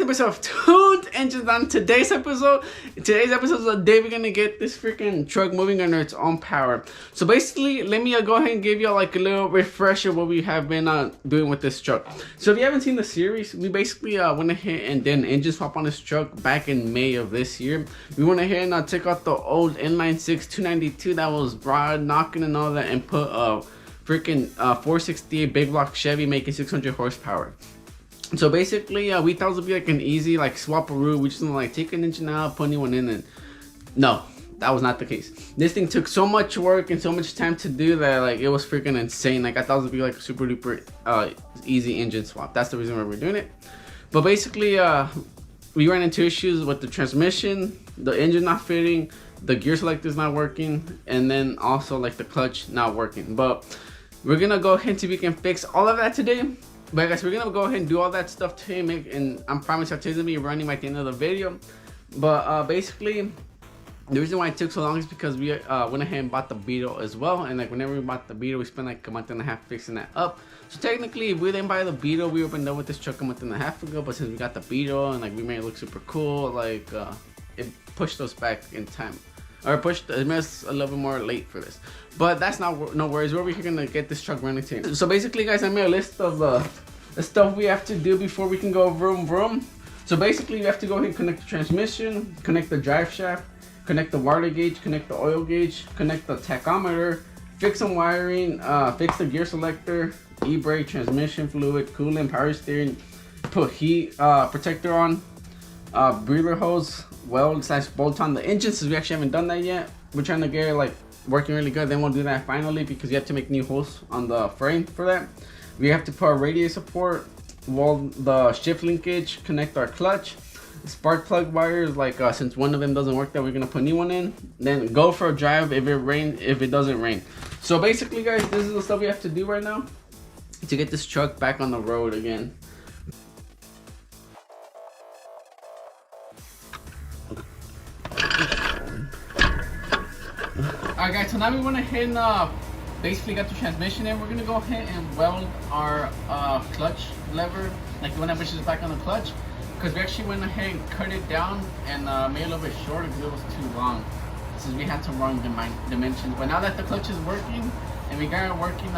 episode of Tuned Engines. On today's episode is the day we're gonna get this freaking truck moving under its own power. So basically, let me go ahead and give y'all like a little refresher of what we have been doing with this truck. So if you haven't seen the series, we basically went ahead and did an engine swap on this truck back in May of this year. We went ahead and took out the old inline 6 292 that was broad knocking and all that, and put a freaking 468 big block Chevy making 600 horsepower. So basically, we thought it would be like an easy like swap-a-roo. We just want to like take an engine out, put a new one in, and no, that was not the case. This thing took so much work and so much time to do that like it was freaking insane. Like I thought it would be like a super duper easy engine swap. That's the reason why we're doing it. But basically, we ran into issues with the transmission, the engine not fitting, the gear selector's not working, and then also like the clutch not working. But we're gonna go ahead and see if we can fix all of that today. But guys, we're gonna go ahead and do all that stuff today, and I'm promising today's gonna be running by the end of the video. But basically, the reason why it took so long is because we went ahead and bought the Beetle as well. And like whenever we bought the Beetle, we spent like a month and a half fixing that up. So technically, if we didn't buy the Beetle, we would have been done with this truck a month and a half ago. But since we got the Beetle and like we made it look super cool, like it pushed us back in time. Or it made us a little bit more late for this. But that's not no worries. We're over here gonna get this truck running today. So basically, guys, I made a list of the stuff we have to do before we can go vroom vroom. So basically, you have to go ahead and connect the transmission, connect the drive shaft, connect the water gauge, connect the oil gauge, connect the tachometer, fix some wiring, fix the gear selector, e-brake, transmission fluid, coolant, power steering, put heat protector on, breather hose, weld / bolt on the engine, since we actually haven't done that yet. We're trying to get it like working really good. Then we'll do that finally, because you have to make new holes on the frame for that. We have to put our radiator support, weld the shift linkage, connect our clutch, spark plug wires. Like since one of them doesn't work, that we're gonna put a new one in. Then go for a drive if it doesn't rain. So basically, guys, this is the stuff we have to do right now to get this truck back on the road again. Alright guys, so now we went ahead and basically got the transmission in. We're gonna go ahead and weld our clutch lever, like the one that pushes back on the clutch, because we actually went ahead and cut it down and made it a little bit shorter because it was too long, since we had some wrong dimensions. But now that the clutch is working and we got it working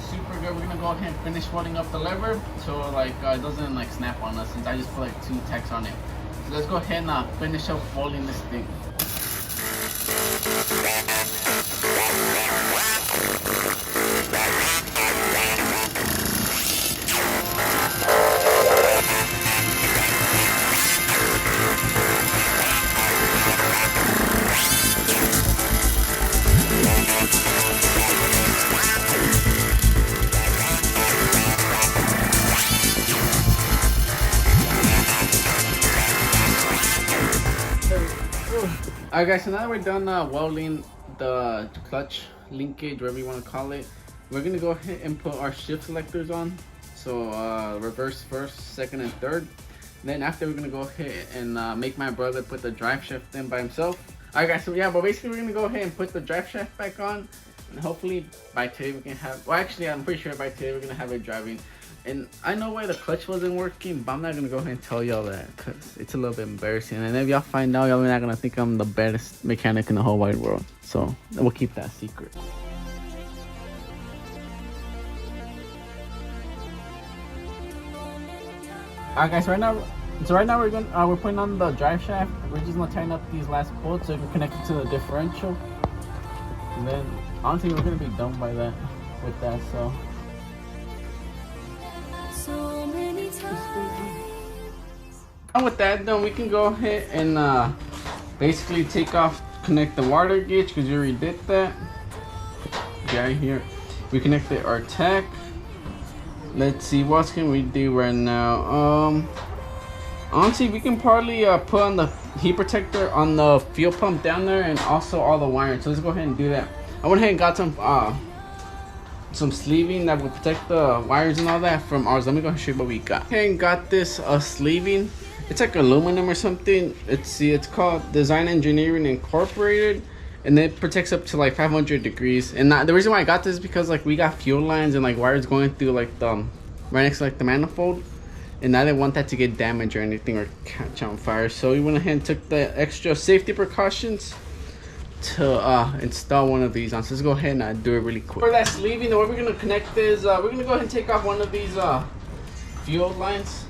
super good, we're gonna go ahead and finish welding up the lever so like it doesn't like snap on us, since I just put like 2 tacks on it. So let's go ahead and finish up welding this thing. Alright guys, so now that we're done welding the clutch linkage, whatever you want to call it, we're gonna go ahead and put our shift selectors on. So reverse first, second, and third. Then after, we're gonna go ahead and make my brother put the drive shaft in by himself. Alright guys, so yeah, but basically we're gonna go ahead and put the drive shaft back on, and hopefully by today we can have, well actually I'm pretty sure by today we're gonna have it driving. And I know why the clutch wasn't working, but I'm not gonna go ahead and tell y'all that, because it's a little bit embarrassing. And if y'all find out, y'all are not gonna think I'm the best mechanic in the whole wide world. So we'll keep that secret. Alright guys, right now we're putting on the drive shaft. We're just gonna tighten up these last bolts so we can connect it to the differential. And then honestly, we're gonna be done by that with that. So with that done, we can go ahead and basically connect the water gauge, because you already did that. Right here, we connected our tach. Let's see, what can we do right now? Honestly, we can probably put on the heat protector on the fuel pump down there, and also all the wiring. So let's go ahead and do that. I went ahead and got some sleeving that will protect the wires and all that from ours. Let me go ahead and show you what we got. Okay, and got this sleeving. It's like aluminum or something. It's called Design Engineering Incorporated, and it protects up to like 500 degrees. And the reason why I got this is because like we got fuel lines and like wires going through like the right next to like the manifold, and I didn't want that to get damaged or anything or catch on fire. So we went ahead and took the extra safety precautions to install one of these on. So let's go ahead and do it really quick. For that sleeving, the way we're gonna connect is we're gonna go ahead and take off one of these fuel lines.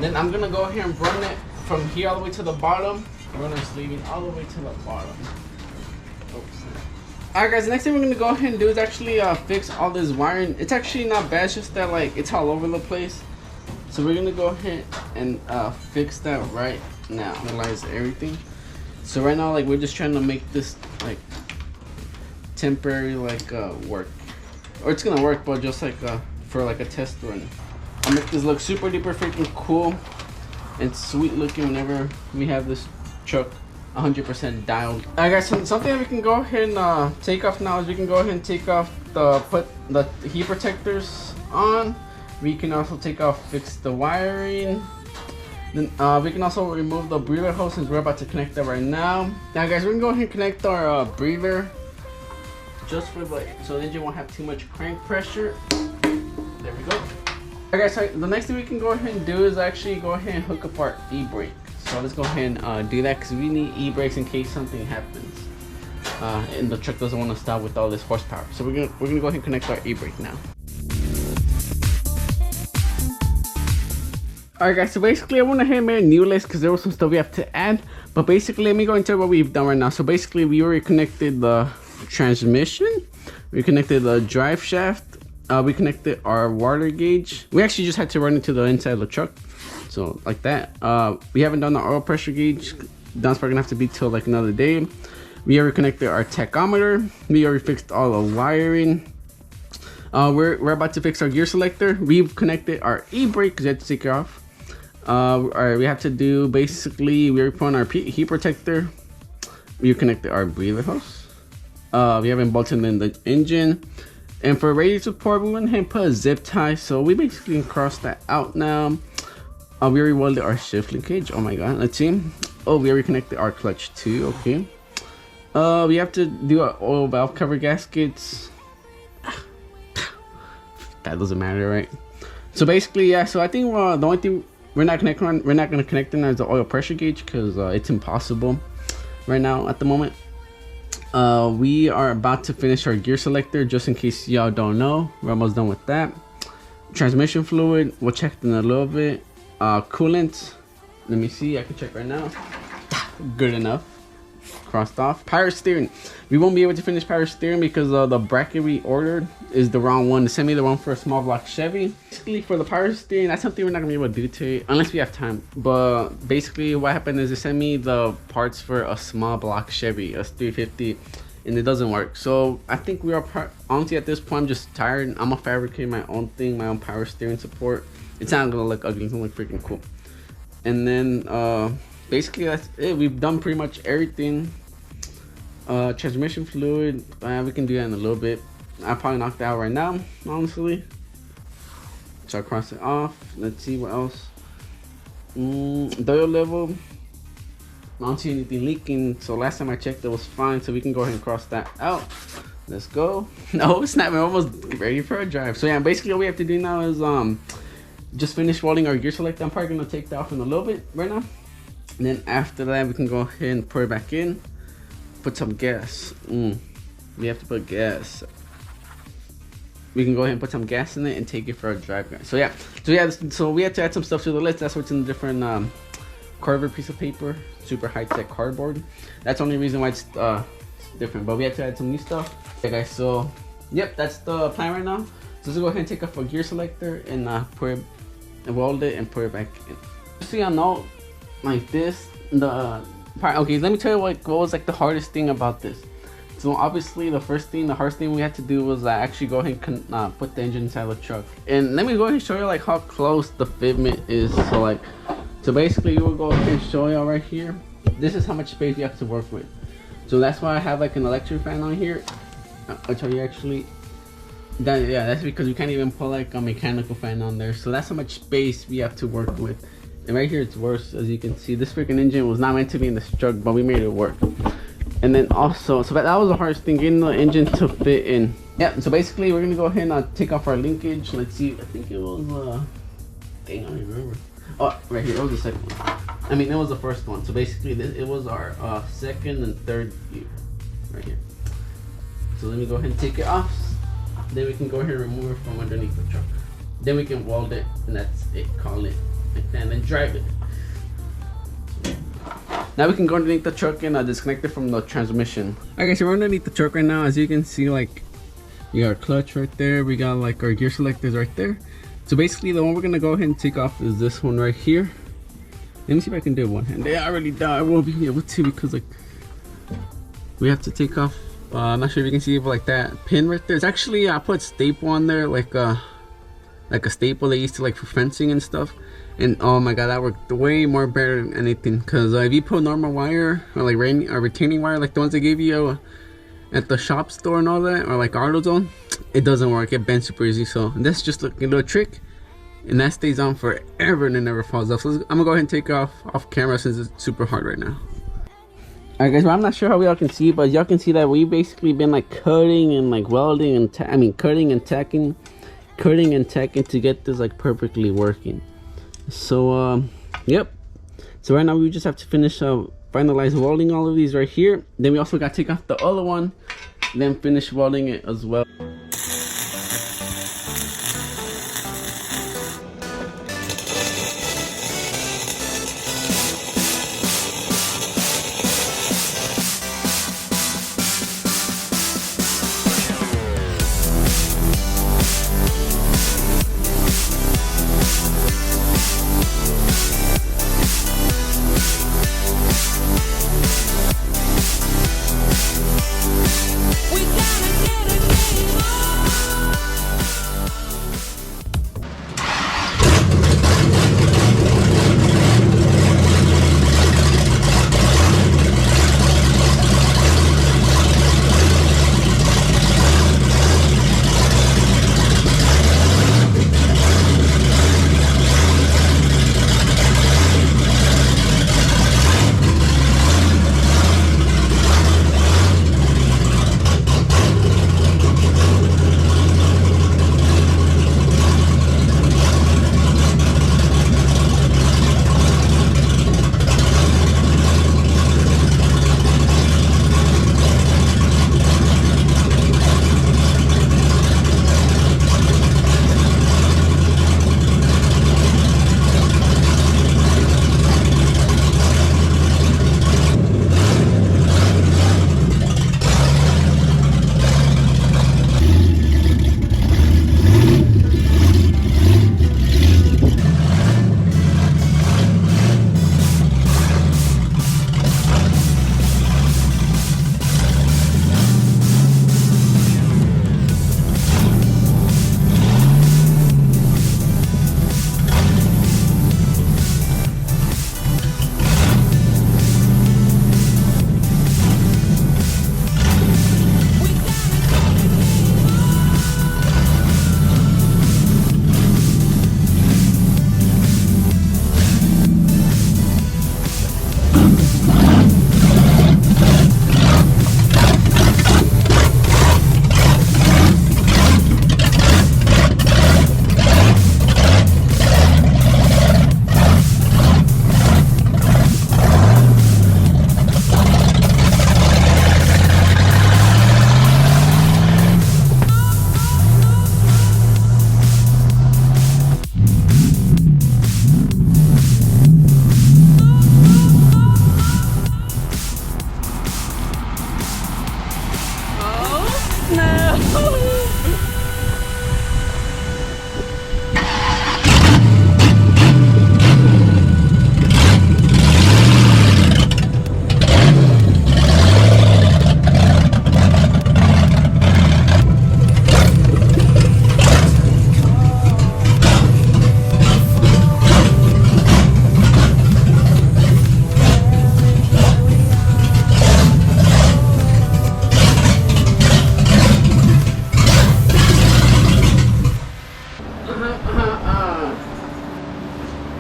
Then I'm gonna go ahead and run it from here all the way to the bottom. Run our sleeving all the way to the bottom. Oops. Alright guys, the next thing we're gonna go ahead and do is actually fix all this wiring. It's actually not bad, it's just that like it's all over the place. So we're gonna go ahead and fix that right now. Analyze everything. So right now, like, we're just trying to make this like temporary like work, or it's gonna work, but just like for like a test run. I'll make this look super duper freaking cool and sweet looking whenever we have this truck 100% dialed. Alright guys, so something we can go ahead and take off now is we can go ahead and take off put the heat protectors on. We can also fix the wiring. Then we can also remove the breather hose since we're about to connect that right now. Now guys, we're gonna go ahead and connect our breather just for so the engine won't have too much crank pressure. There we go. Alright guys, so the next thing we can go ahead and do is actually go ahead and hook up our e-brake. So let's go ahead and do that because we need e-brakes in case something happens and the truck doesn't want to stop with all this horsepower. So we're gonna go ahead and connect our e-brake now. Alright guys, so basically I went ahead and made a new list because there was some stuff we have to add. But basically, let me go into what we've done right now. So basically, we already connected the transmission. We connected the drive shaft. We connected our water gauge. We actually just had to run into the inside of the truck. So like that. We haven't done the oil pressure gauge. That's probably gonna have to be till like another day. We already connected our tachometer. We already fixed all the wiring. We're about to fix our gear selector. We've connected our e-brake because we had to take it off. Alright, we have to do basically, we're putting our heat protector. We connected our breather hose. We haven't bolted in the engine. And for radius support, we went ahead and put a zip tie. So we basically can cross that out now. We already welded our shift linkage. Oh my god, let's see. Oh, we already connected our clutch too. Okay. We have to do our oil valve cover gaskets. That doesn't matter, right? So basically, yeah. So I think the only thing we're not gonna connect in as the oil pressure gauge because it's impossible right now at the moment. We are about to finish our gear selector, just in case y'all don't know. We're almost done with that. Transmission fluid, we'll check in a little bit. Coolant, let me see, I can check right now. Good enough. Crossed off. Power steering, we won't be able to finish power steering because the bracket we ordered is the wrong one. They sent me the one for a small block Chevy. Basically, for the power steering, that's something we're not gonna be able to do today unless we have time. But basically what happened is they sent me the parts for a small block Chevy, a 350, and it doesn't work. So I think we are honestly at this point I'm just tired. I'm gonna fabricate my own thing, my own power steering support. It's not gonna look ugly, it's gonna look freaking cool. And then basically that's it. We've done pretty much everything. Transmission fluid, we can do that in a little bit. I'll probably knock that out right now, honestly. So I'll cross it off. Let's see what else. Oil level, I don't see anything leaking, so last time I checked it was fine, so we can go ahead and cross that out. Let's go. No, it's not. We're almost ready for a drive. So yeah, basically all we have to do now is just finish welding our gear selector. I'm probably gonna take that off in a little bit right now, and then after that we can go ahead and put it back in. Put some gas. We have to put gas. We can go ahead and put some gas in it and take it for a drive, guys. So so we had to add some stuff to the list. That's what's in the different cardboard piece of paper, super high-tech cardboard. That's the only reason why it's different, but we had to add some new stuff. Okay guys, so yep, that's the plan right now. So let's go ahead and take off our gear selector and put it and weld it and put it back in. See, I know like this, okay, let me tell you what was like the hardest thing about this. So obviously the hardest thing we had to do was actually go ahead and put the engine inside the truck. And let me go ahead and show you like how close the fitment is. So basically we'll go ahead and show you right here. This is how much space you have to work with. So that's why I have like an electric fan on here. I'll tell you actually. That's because you can't even put like a mechanical fan on there. So that's how much space we have to work with. And right here it's worse. As you can see, this freaking engine was not meant to be in this truck, but we made it work. And then also, so that was the hardest thing, getting the engine to fit in. Yeah, so basically we're gonna go ahead and take off our linkage. Let's see, I think it was Dang, I don't even remember. Oh, right here. It was the second one. I mean, it was the first one. So basically, it was our second and third gear. Right here. So let me go ahead and take it off. Then we can go ahead and remove it from underneath the truck. Then we can weld it, and that's it. Call it like that, and then drive it. Now we can go underneath the truck and disconnect it from the transmission. Alright guys, so we're underneath the truck right now. As you can see, like, we got our clutch right there. We got like our gear selectors right there. So basically the one we're gonna go ahead and take off is this one right here. Let me see if I can do it one hand. Yeah, I already died. I won't be able to because like we have to take off. I'm not sure if you can see it, but like that pin right there. It's actually I put staple on there, like a staple they used to like for fencing and stuff. And oh my god, that worked way more better than anything. Cause if you put normal wire or like retaining wire, like the ones they gave you at the shop store and all that, or like AutoZone, it doesn't work. It bends super easy. So that's just like a little trick, and that stays on forever and it never falls off. So I'm gonna go ahead and take it off camera since it's super hard right now. Alright guys, well, I'm not sure how y'all can see, but y'all can see that we basically been like cutting and like welding and cutting and tacking to get this like perfectly working. So yep, so right now we just have to finish finalize welding all of these right here. Then we also got to take off the other one, then finish welding it as well.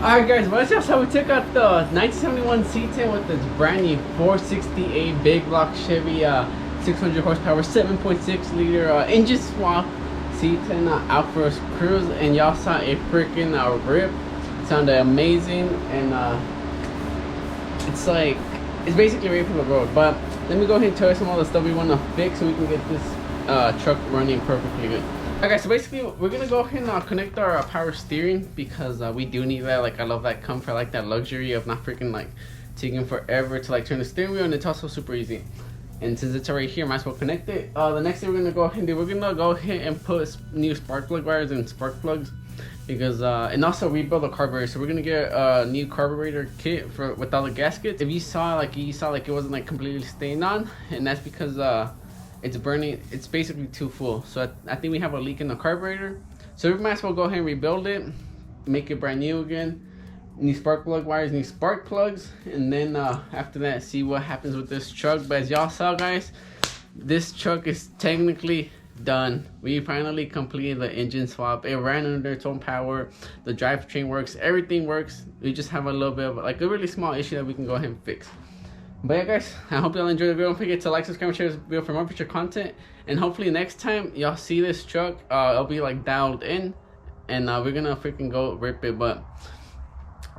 Alright guys, well that's just how we took out the 1971 C10 with this brand new 468 big block Chevy 600 horsepower 7.6 liter engine swap C10 out for a cruise, and y'all saw a freaking rip sounded amazing, and it's like it's basically ready for the road. But let me go ahead and tell you some of the stuff we want to fix so we can get this truck running perfectly good. Okay, so basically we're gonna go ahead and connect our power steering, because we do need that. Like, I love that comfort, I like that luxury of not freaking like taking forever to like turn the steering wheel, and it's also super easy. And since it's already here, might as well connect it. The next thing we're gonna go ahead and do, we're gonna go ahead and put new spark plug wires and spark plugs, because and also rebuild the carburetor. So we're gonna get a new carburetor kit for with all the gaskets. If you saw like it wasn't like completely staying on, and that's because it's burning. It's basically too full. So I think we have a leak in the carburetor. So we might as well go ahead and rebuild it, make it brand new again. New spark plug wires, new spark plugs, and then after that, see what happens with this truck. But as y'all saw, guys, this truck is technically done. We finally completed the engine swap. It ran under its own power. The drivetrain works. Everything works. We just have a little bit of like a really small issue that we can go ahead and fix. But yeah, guys, I hope y'all enjoyed the video. Don't forget to like, subscribe, and share this video for more future content. And hopefully next time y'all see this truck, it'll be like dialed in, and we're gonna freaking go rip it. But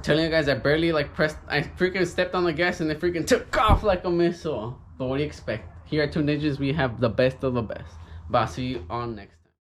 telling you guys, I barely like I freaking stepped on the gas and it freaking took off like a missile. But what do you expect? Here at Two Ninjas, we have the best of the best. But I'll see you on next.